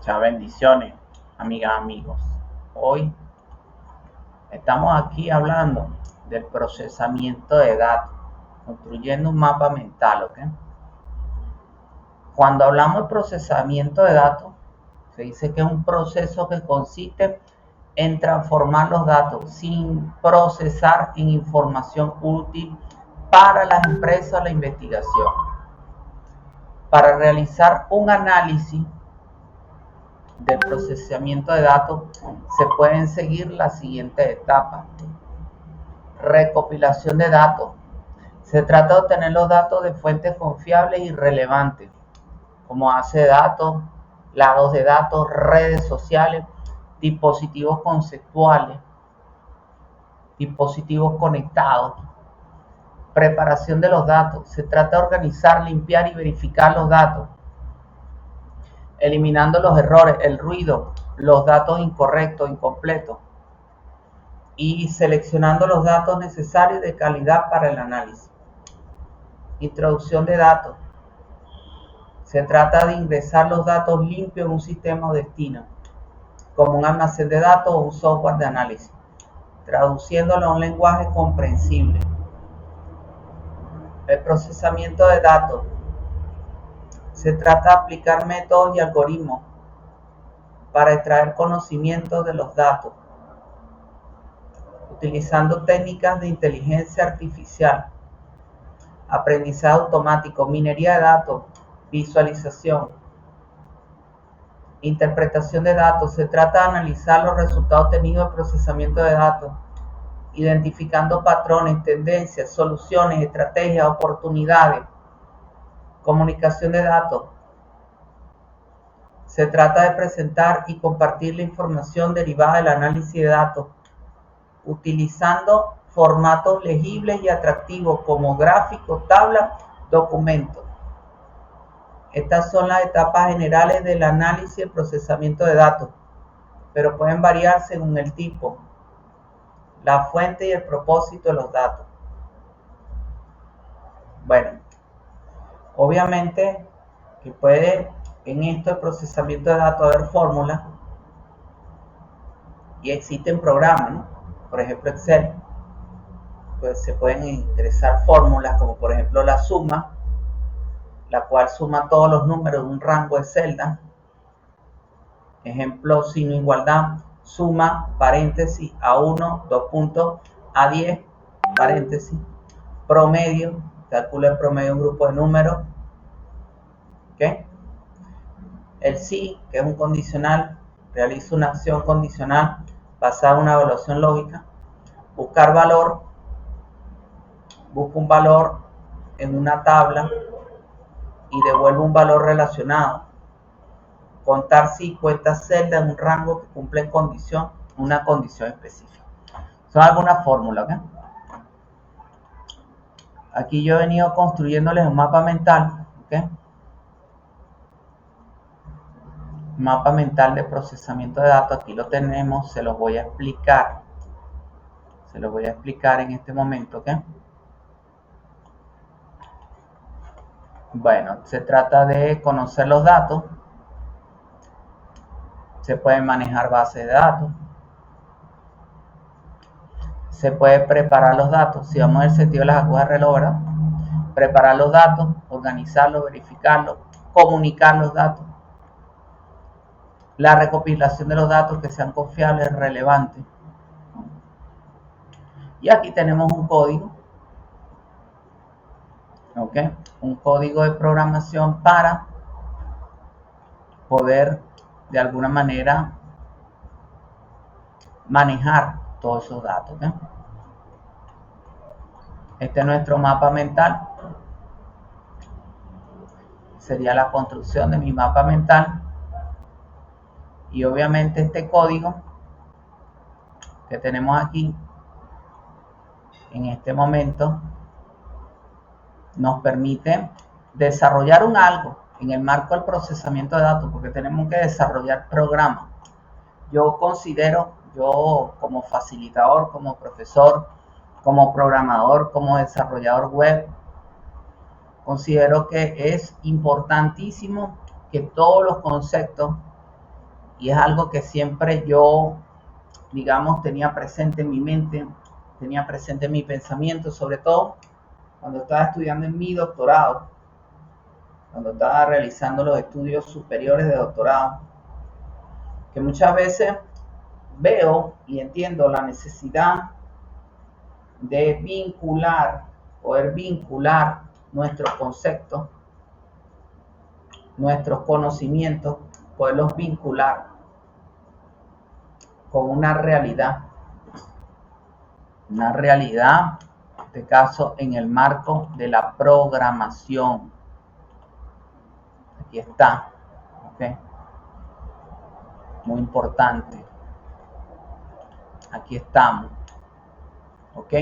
Muchas bendiciones, amigas, amigos. Hoy estamos aquí hablando del procesamiento de datos, construyendo un mapa mental, ¿ok? Cuando hablamos de procesamiento de datos, se dice que es un proceso que consiste en transformar los datos sin procesar en información útil para las empresas o la investigación. Para realizar un análisis del procesamiento de datos se pueden seguir las siguientes etapas. Recopilación de datos. Se trata de obtener los datos de fuentes confiables y relevantes, como base de datos, lados de datos, redes sociales, dispositivos conceptuales, dispositivos conectados. Preparación de los datos. Se trata de organizar, limpiar y verificar los datos, eliminando los errores, el ruido, los datos incorrectos, incompletos, y seleccionando los datos necesarios de calidad para el análisis. Introducción de datos. Se trata de ingresar los datos limpios en un sistema o destino, como un almacén de datos o un software de análisis, traduciéndolo a un lenguaje comprensible. El procesamiento de datos. Se trata de aplicar métodos y algoritmos para extraer conocimiento de los datos, utilizando técnicas de inteligencia artificial, aprendizaje automático, minería de datos, visualización, interpretación de datos. Se trata de analizar los resultados obtenidos del procesamiento de datos, identificando patrones, tendencias, soluciones, estrategias, oportunidades. Comunicación de datos. Se trata de presentar y compartir la información derivada del análisis de datos, utilizando formatos legibles y atractivos como gráficos, tablas, documentos. Estas son las etapas generales del análisis y el procesamiento de datos, pero pueden variar según el tipo, la fuente y el propósito de los datos. Bueno, obviamente que puede en esto el procesamiento de datos haber fórmulas y existen programas, ¿no? Por ejemplo Excel, pues se pueden ingresar fórmulas como por ejemplo la suma, la cual suma todos los números de un rango de celda. Ejemplo, signo igualdad, suma, paréntesis, A1, 2 puntos, A10, paréntesis, promedio, calcula el promedio de un grupo de números. ¿Okay? El si, que es un condicional, realiza una acción condicional basada en una evaluación lógica. Buscar valor, busca un valor en una tabla y devuelve un valor relacionado. Contar si cuenta celdas en un rango que cumple una condición específica. Son algunas fórmulas, ¿ok? Aquí yo he venido construyéndoles un mapa mental, ¿ok? Mapa mental de procesamiento de datos. Aquí lo tenemos, se los voy a explicar. Se los voy a explicar en este momento, ¿ok? Bueno, se trata de conocer los datos. Se pueden manejar bases de datos. Se puede preparar los datos. Si vamos en el sentido de las agujas de reloj, ¿verdad? Preparar los datos, organizarlos, verificarlos, comunicar los datos. La recopilación de los datos que sean confiables, relevantes. Y aquí tenemos un código, ¿ok? Un código de programación para poder de alguna manera manejar todos esos datos, ¿ok? Este es nuestro mapa mental. Sería la construcción de mi mapa mental. Y obviamente este código que tenemos aquí en este momento nos permite desarrollar un algo en el marco del procesamiento de datos, porque tenemos que desarrollar programas. Yo considero, yo como facilitador, como profesor, como programador, como desarrollador web, considero que es importantísimo que todos los conceptos y es algo que siempre yo, digamos, tenía presente en mi mente, tenía presente en mi pensamiento, sobre todo cuando estaba estudiando en mi doctorado, cuando estaba realizando los estudios superiores de doctorado, que muchas veces veo y entiendo la necesidad de poder vincular nuestros conceptos, nuestros conocimientos, poderlos vincular con una realidad, en este caso en el marco de la programación. Aquí está, ¿ok? Muy importante. Aquí estamos, ¿ok?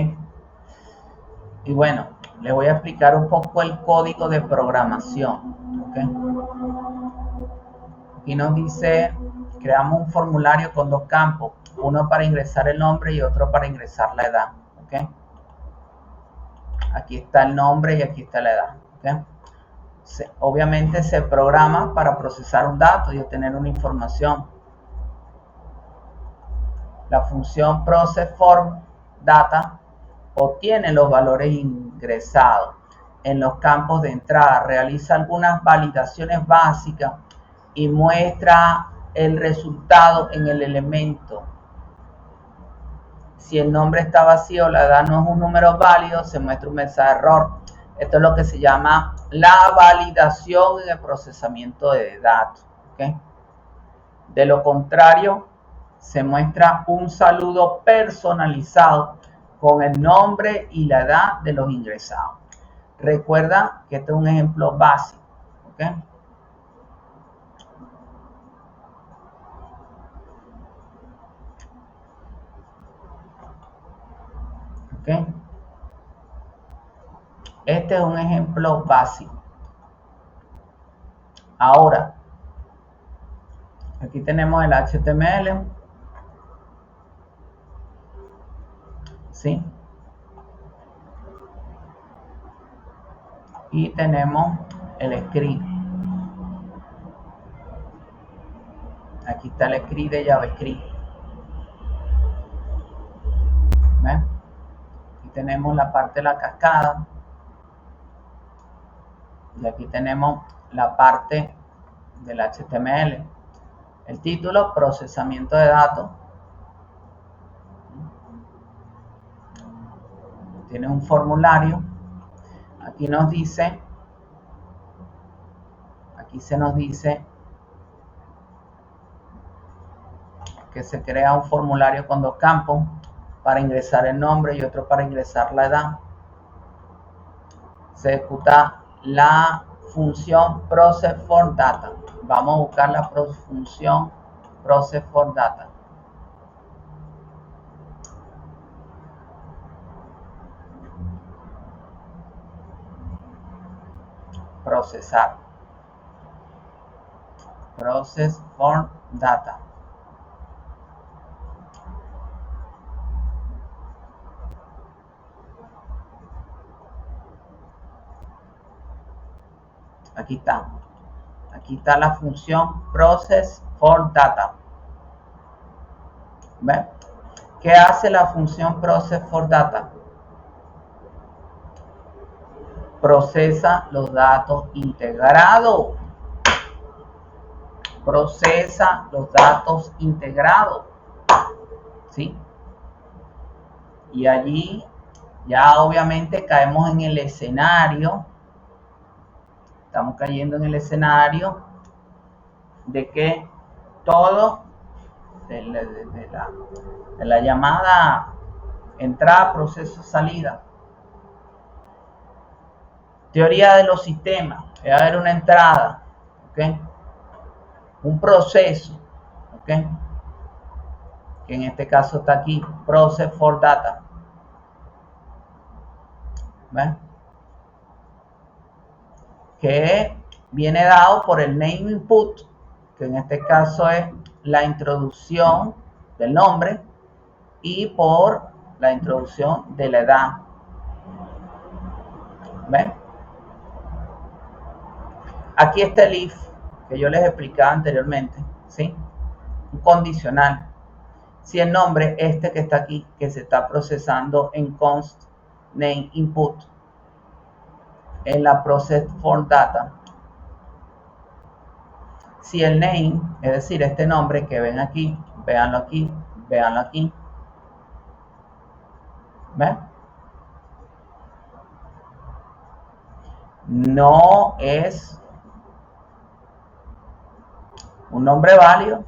Y bueno, les voy a explicar un poco el código de programación, ¿ok? Aquí nos dice, creamos un formulario con dos campos, uno para ingresar el nombre y otro para ingresar la edad, ¿ok? Aquí está el nombre y aquí está la edad, ¿ok? Obviamente se programa para procesar un dato y obtener una información. La función process_form_data obtiene los valores ingresados en los campos de entrada, realiza algunas validaciones básicas y muestra el resultado en el elemento. Si el nombre está vacío, la edad no es un número válido, se muestra un mensaje de error. Esto es lo que se llama la validación en el procesamiento de datos, ¿okay? De lo contrario, se muestra un saludo personalizado con el nombre y la edad de los ingresados. Recuerda que este es un ejemplo básico, ¿ok? ¿Ok? Este es un ejemplo básico. Ahora, aquí tenemos el HTML, ¿sí? Y tenemos el script. Aquí está el script de JavaScript. ¿Ven? Aquí tenemos la parte de la cascada. Y aquí tenemos la parte del HTML. El título, procesamiento de datos. Tiene un formulario. Aquí nos dice, aquí se nos dice que se crea un formulario con dos campos para ingresar el nombre y otro para ingresar la edad. Se ejecuta la función process_form_data. Vamos a buscar la función process_form_data. Procesar. Process_form_data. Aquí está. Aquí está la función process_form_data. ¿Ven? ¿Qué hace la función process_form_data? Procesa los datos integrados. Procesa los datos integrados. ¿Sí? Y allí ya obviamente caemos en el escenario. Estamos cayendo en el escenario de que todo de la llamada entrada, proceso, salida. Teoría de los sistemas. Va a haber una entrada, ¿ok? Un proceso, ¿ok? Que en este caso está aquí, process_form_data. ¿Ven? Que viene dado por el name input, que en este caso es la introducción del nombre, y por la introducción de la edad. ¿Ven? Aquí está el if, que yo les explicaba anteriormente, ¿sí? un condicional. Si el nombre este que está aquí, que se está procesando en const name input, en la process form data, si el name, es decir, este nombre que ven aquí, véanlo aquí, véanlo aquí, ¿ven? No es un nombre válido,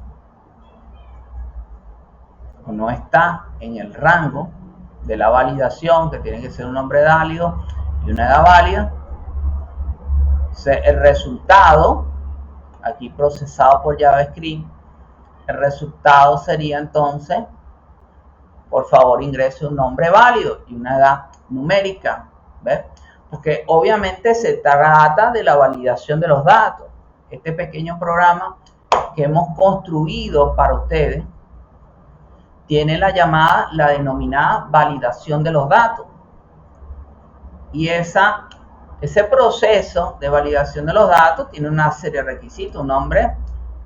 o no está en el rango de la validación, que tiene que ser un nombre válido y una edad válida. El resultado, aquí procesado por JavaScript, el resultado sería entonces, por favor ingrese un nombre válido y una edad numérica, ¿ves? Porque obviamente se trata de la validación de los datos. Este pequeño programa que hemos construido para ustedes tiene la denominada validación de los datos. Y ese proceso de validación de los datos tiene una serie de requisitos. Un nombre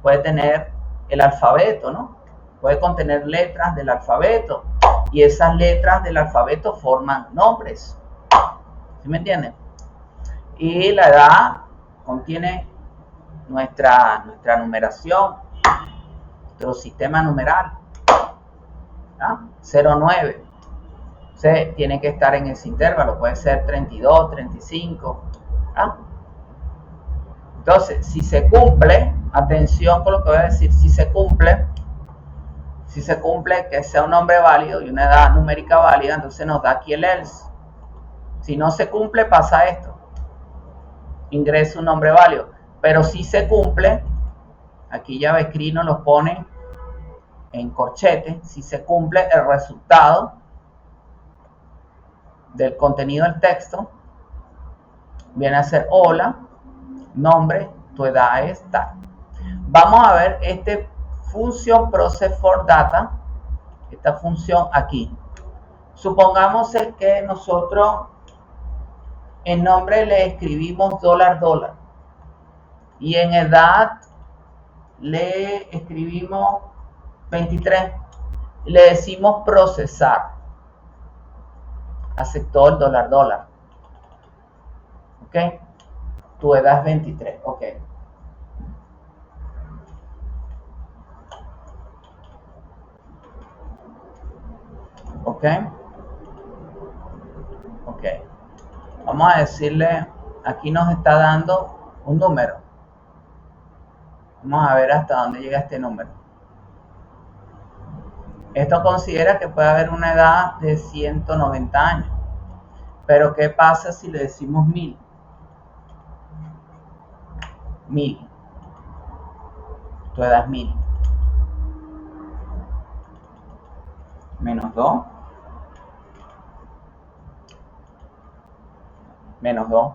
puede tener el alfabeto, ¿no? Puede contener letras del alfabeto. Y esas letras del alfabeto forman nombres. ¿Sí me entienden? Y la edad contiene nuestra numeración, nuestro sistema numeral. 09. Tiene que estar en ese intervalo, puede ser 32, 35. Entonces, si se cumple, atención con lo que voy a decir, si se cumple que sea un nombre válido y una edad numérica válida, entonces nos da aquí el else. Si no se cumple, pasa esto. Ingresa un nombre válido. Pero si se cumple, aquí JavaScript nos lo pone en corchete, si se cumple el resultado del contenido del texto, viene a ser hola, nombre, tu edad es tal. Vamos a ver este función process for data, esta función aquí. Supongamos que nosotros en nombre le escribimos $, y en edad le escribimos 23, le decimos procesar. Aceptó el $. Ok, tu edad es 23. Ok, ok, ok. Vamos a decirle, aquí nos está dando un número. Vamos a ver hasta dónde llega este número. Esto considera que puede haber una edad de 190 años. Pero ¿qué pasa si le decimos 1000? 1000. Tu edad es 1000. Menos 2. Menos 2.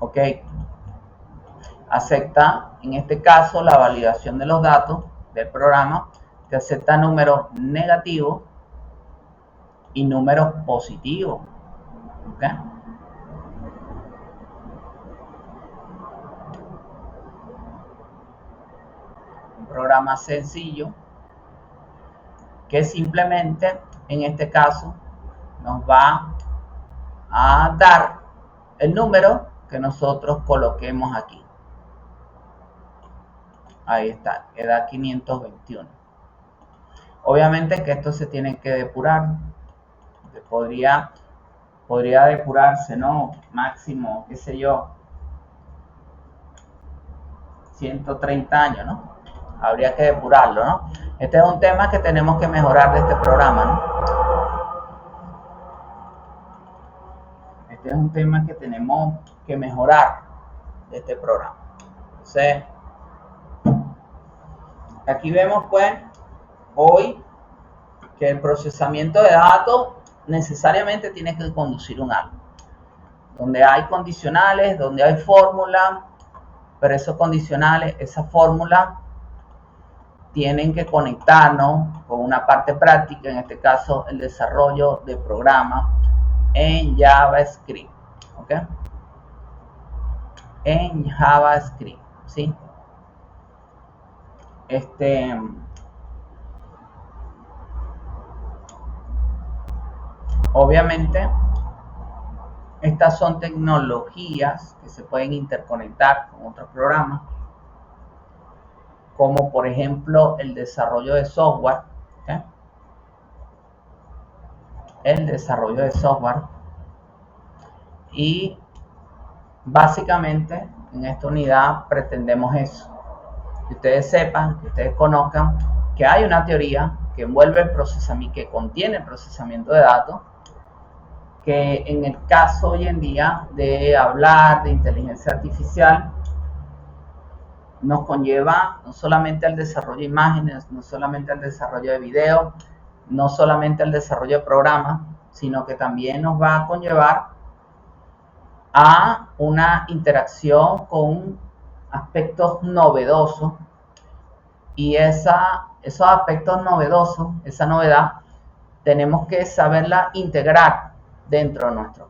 Ok. Acepta, en este caso, la validación de los datos del programa, que acepta números negativos y números positivos. ¿Okay? Un programa sencillo que simplemente, en este caso, nos va a dar el número que nosotros coloquemos aquí. Ahí está, edad 521. Obviamente que esto se tiene que depurar. Podría depurarse, ¿no? Máximo, qué sé yo, 130 años, ¿no? Habría que depurarlo, ¿no? Este es un tema que tenemos que mejorar de este programa, ¿no? Este es un tema que tenemos que mejorar de este programa. Entonces, aquí vemos, pues, hoy que el procesamiento de datos necesariamente tiene que conducir un algo. Donde hay condicionales, donde hay fórmulas, pero esos condicionales, esas fórmulas, tienen que conectarnos con una parte práctica, en este caso el desarrollo de programas en JavaScript. ¿Ok? En JavaScript, ¿sí? Obviamente, estas son tecnologías que se pueden interconectar con otros programas, como por ejemplo el desarrollo de software. ¿Okay? El desarrollo de software. Y básicamente en esta unidad pretendemos eso, que ustedes sepan, que ustedes conozcan que hay una teoría que envuelve el procesamiento, que contiene el procesamiento de datos, que en el caso hoy en día de hablar de inteligencia artificial nos conlleva no solamente al desarrollo de imágenes, no solamente al desarrollo de video, no solamente al desarrollo de programas, sino que también nos va a conllevar a una interacción con aspectos novedosos, y esos aspectos novedosos, esa novedad, tenemos que saberla integrar dentro de nuestros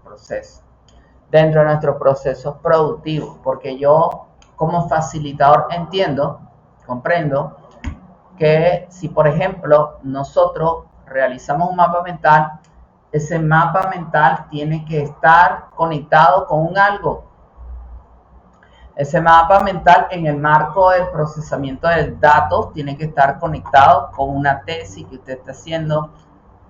procesos productivos, porque yo como facilitador comprendo que si por ejemplo nosotros realizamos un mapa mental, ese mapa mental tiene que estar conectado con un algo. Ese mapa mental en el marco del procesamiento de datos tiene que estar conectado con una tesis que usted está haciendo,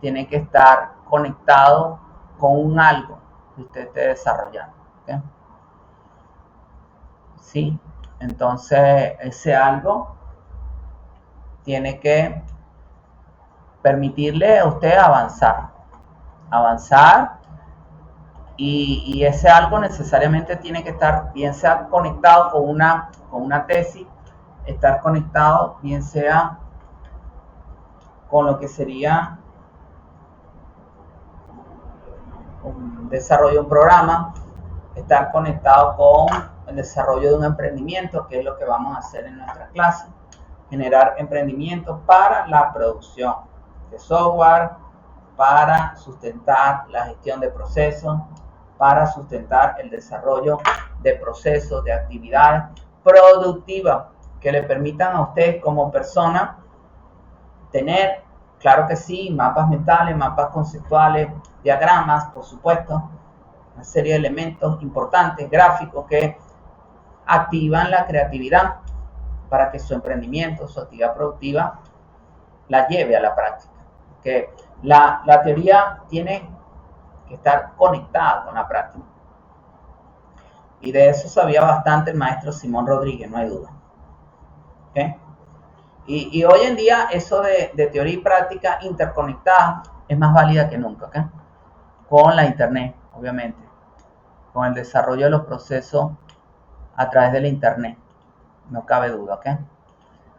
tiene que estar conectado con un algo que usted esté desarrollando. ¿Okay? Sí, entonces ese algo tiene que permitirle a usted avanzar, y ese algo necesariamente tiene que estar bien sea conectado con una tesis, estar conectado bien sea con lo que sería un desarrollo de un programa, estar conectado con el desarrollo de un emprendimiento, que es lo que vamos a hacer en nuestra clase, generar emprendimientos para la producción de software, para sustentar la gestión de procesos, para sustentar el desarrollo de procesos, de actividades productivas que le permitan a usted como persona tener, claro que sí, mapas mentales, mapas conceptuales, diagramas, por supuesto, una serie de elementos importantes, gráficos que activan la creatividad para que su emprendimiento, su actividad productiva, la lleve a la práctica. Que la teoría tiene que estar conectada con la práctica. Y de eso sabía bastante el maestro Simón Rodríguez, no hay duda. ¿Okay? Y hoy en día eso de teoría y práctica interconectada es más válida que nunca. ¿Okay? Con la internet, obviamente, con el desarrollo de los procesos a través de la internet, no cabe duda. ¿Okay?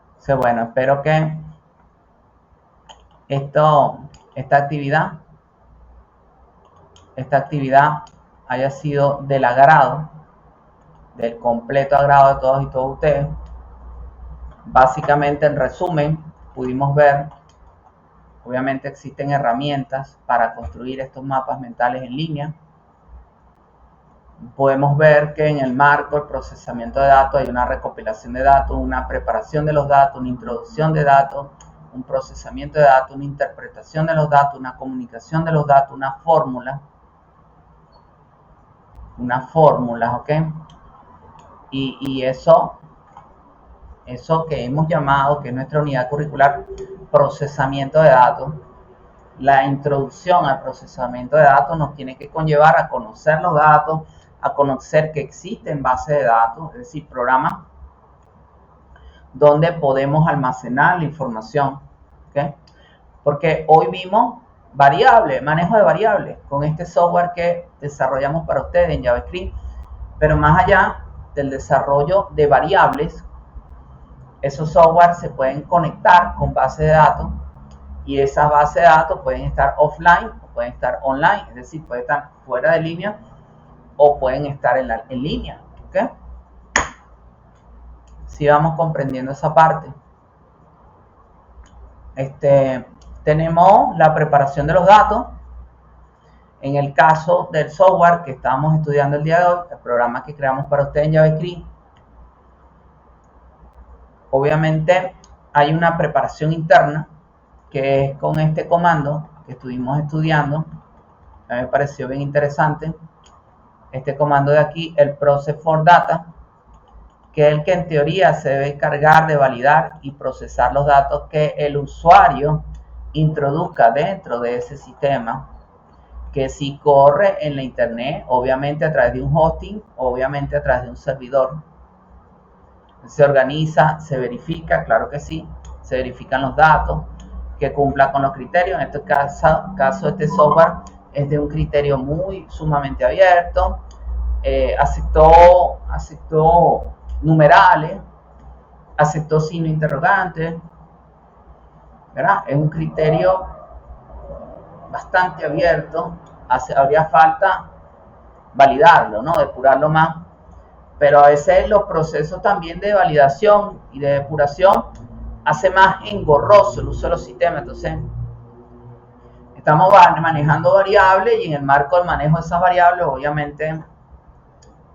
Entonces, bueno, espero que esta actividad haya sido del completo agrado de todos y todos ustedes. Básicamente, en resumen, pudimos ver, obviamente existen herramientas para construir estos mapas mentales en línea. Podemos ver que en el marco del procesamiento de datos hay una recopilación de datos, una preparación de los datos, una introducción de datos, un procesamiento de datos, una interpretación de los datos, una comunicación de los datos, una fórmula, ¿ok? Y eso que hemos llamado, que es nuestra unidad curricular, procesamiento de datos, la introducción al procesamiento de datos nos tiene que conllevar a conocer los datos, a conocer que existen bases de datos, es decir, programas donde podemos almacenar la información. ¿Okay? Porque hoy vimos variables, manejo de variables, con este software que desarrollamos para ustedes en JavaScript, pero más allá del desarrollo de variables, esos software se pueden conectar con bases de datos, y esas bases de datos pueden estar offline o pueden estar online, es decir, pueden estar fuera de línea o pueden estar en línea. ¿Okay? Si vamos comprendiendo esa parte. Tenemos la preparación de los datos. En el caso del software que estamos estudiando el día de hoy, el programa que creamos para ustedes en JavaScript, obviamente hay una preparación interna que es con este comando que estuvimos estudiando. A mí me pareció bien interesante este comando de aquí, el process for data, que es el que en teoría se debe encargar de validar y procesar los datos que el usuario introduzca dentro de ese sistema, que si corre en la internet, obviamente a través de un hosting, obviamente a través de un servidor. Se organiza, se verifica, claro que sí, se verifican los datos, que cumpla con los criterios. En este caso este software es de un criterio sumamente abierto, aceptó numerales, aceptó signo interrogante, ¿verdad? Es un criterio bastante abierto, habría falta validarlo, ¿no? Depurarlo más, pero a veces los procesos también de validación y de depuración hace más engorroso el uso de los sistemas. Entonces estamos manejando variables y en el marco del manejo de esas variables, obviamente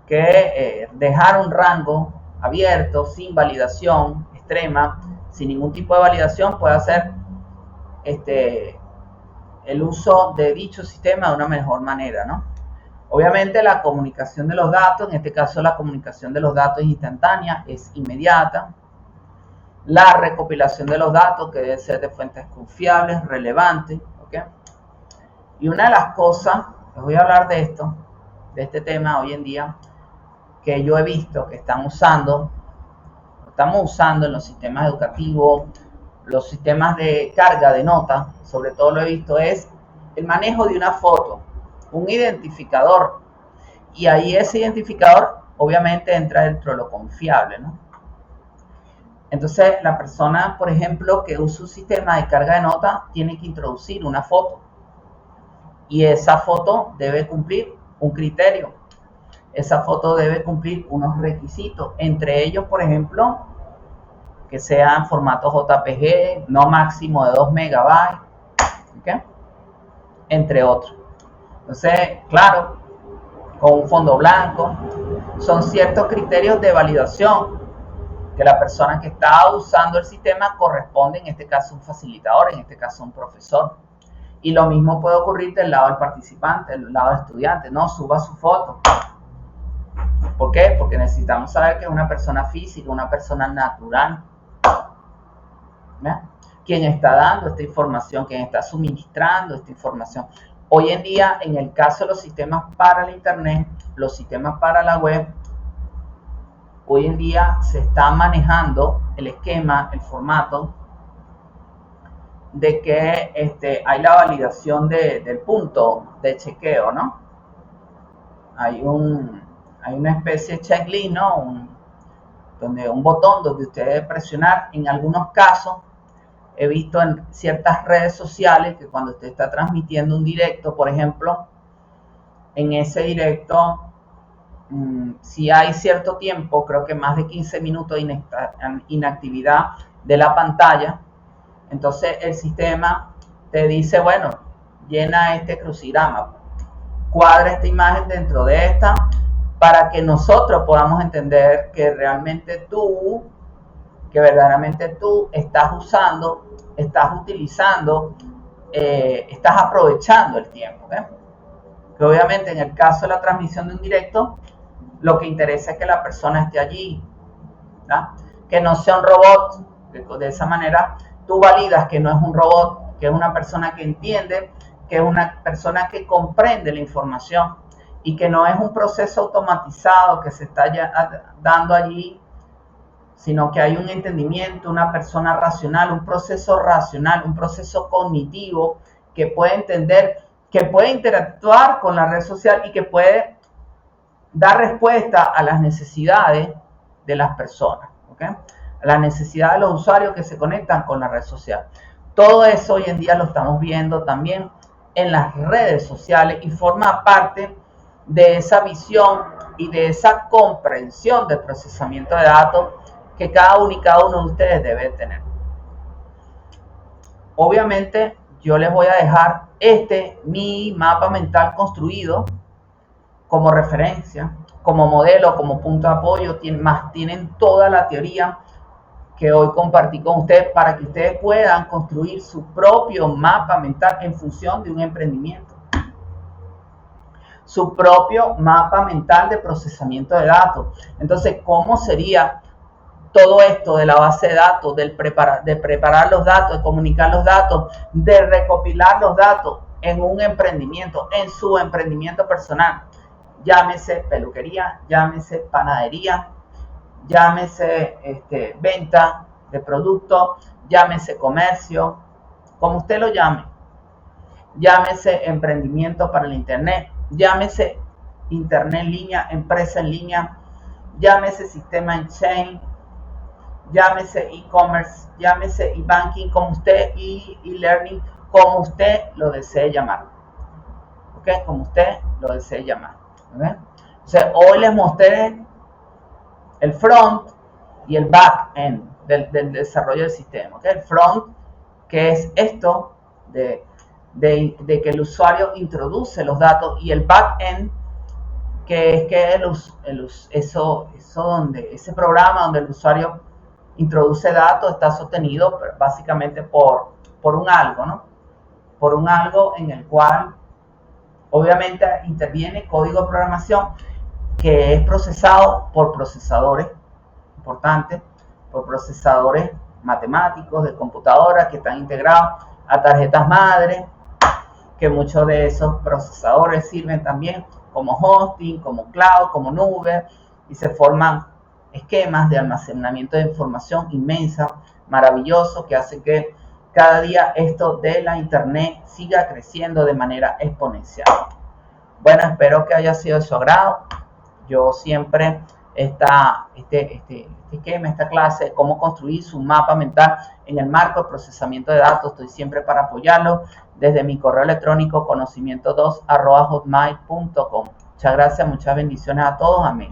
que dejar un rango abierto, sin validación extrema, sin ningún tipo de validación, puede hacer el uso de dicho sistema de una mejor manera, ¿no? Obviamente la comunicación de los datos, en este caso la comunicación de los datos es instantánea, es inmediata. La recopilación de los datos, que debe ser de fuentes confiables, relevantes, ¿ok? Y una de las cosas, les voy a hablar de esto, de este tema hoy en día, que yo he visto que estamos usando en los sistemas educativos, los sistemas de carga de notas, sobre todo lo he visto, es el manejo de una foto, un identificador, y ahí ese identificador obviamente entra dentro de lo confiable, ¿no? Entonces la persona, por ejemplo, que usa un sistema de carga de notas, tiene que introducir una foto, y esa foto debe cumplir un criterio. Esa foto debe cumplir unos requisitos, entre ellos, por ejemplo, que sea en formato JPG, no máximo de 2 megabytes, ¿okay? Entre otros. Entonces, claro, con un fondo blanco, son ciertos criterios de validación que la persona que está usando el sistema corresponde, en este caso un facilitador, en este caso un profesor. Y lo mismo puede ocurrir del lado del participante, del lado del estudiante, no suba su foto. ¿Por qué? Porque necesitamos saber que es una persona física, una persona natural, ¿verdad? Quien está dando esta información, quien está suministrando esta información. Hoy en día, en el caso de los sistemas para la internet, los sistemas para la web, hoy en día se está manejando el esquema, el formato de que hay la validación del punto de chequeo, ¿no? Hay una especie de checklist, ¿no? Donde un botón donde usted debe presionar. En algunos casos he visto en ciertas redes sociales que cuando usted está transmitiendo un directo, por ejemplo, en ese directo, si hay cierto tiempo, creo que más de 15 minutos de inactividad de la pantalla, entonces el sistema te dice, bueno, llena este crucigrama, cuadra esta imagen dentro de esta, para que nosotros podamos entender que realmente verdaderamente tú estás usando, estás utilizando, estás aprovechando el tiempo, ¿okay? Que obviamente en el caso de la transmisión de un directo, lo que interesa es que la persona esté allí, ¿verdad? Que no sea un robot. De esa manera tú validas que no es un robot, que es una persona que entiende, que es una persona que comprende la información y que no es un proceso automatizado que se está dando allí, sino que hay un entendimiento, una persona racional, un proceso racional, un proceso cognitivo que puede entender, que puede interactuar con la red social y que puede dar respuesta a las necesidades de las personas, ¿okay? A las necesidades de los usuarios que se conectan con la red social. Todo eso hoy en día lo estamos viendo también en las redes sociales y forma parte de esa visión y de esa comprensión del procesamiento de datos que cada uno de ustedes debe tener. Obviamente yo les voy a dejar mi mapa mental construido como referencia, como modelo, como punto de apoyo. Tienen toda la teoría que hoy compartí con ustedes para que ustedes puedan construir su propio mapa mental en función de un emprendimiento. Su propio mapa mental de procesamiento de datos. Entonces, ¿cómo sería todo esto de la base de datos, de preparar los datos, de comunicar los datos, de recopilar los datos en un emprendimiento, en su emprendimiento personal? Llámese peluquería, llámese panadería, llámese venta de productos, llámese comercio, como usted lo llame. Llámese emprendimiento para el internet, llámese internet en línea, empresa en línea, llámese sistema en chain, llámese e-commerce, llámese e-banking, como usted, e-learning, como usted lo desee llamar. ¿Ok? Como usted lo desee llamar. ¿Okay? O sea, hoy les mostré el front y el back end del desarrollo del sistema. ¿Okay? El front, que es esto de que el usuario introduce los datos, y el back end, que es que ese programa donde el usuario introduce datos está sostenido básicamente por un algo, ¿no? Por un algo en el cual obviamente interviene código de programación que es procesado por procesadores importantes, por procesadores matemáticos de computadoras que están integrados a tarjetas madre, que muchos de esos procesadores sirven también como hosting, como cloud, como nube, y se forman esquemas de almacenamiento de información inmensa, maravilloso, que hace que cada día esto de la internet siga creciendo de manera exponencial. Bueno, espero que haya sido de su agrado. Yo siempre esta clase de cómo construir su mapa mental en el marco de procesamiento de datos, estoy siempre para apoyarlo desde mi correo electrónico conocimiento2@hotmail.com. Muchas gracias, muchas bendiciones a todos, amén.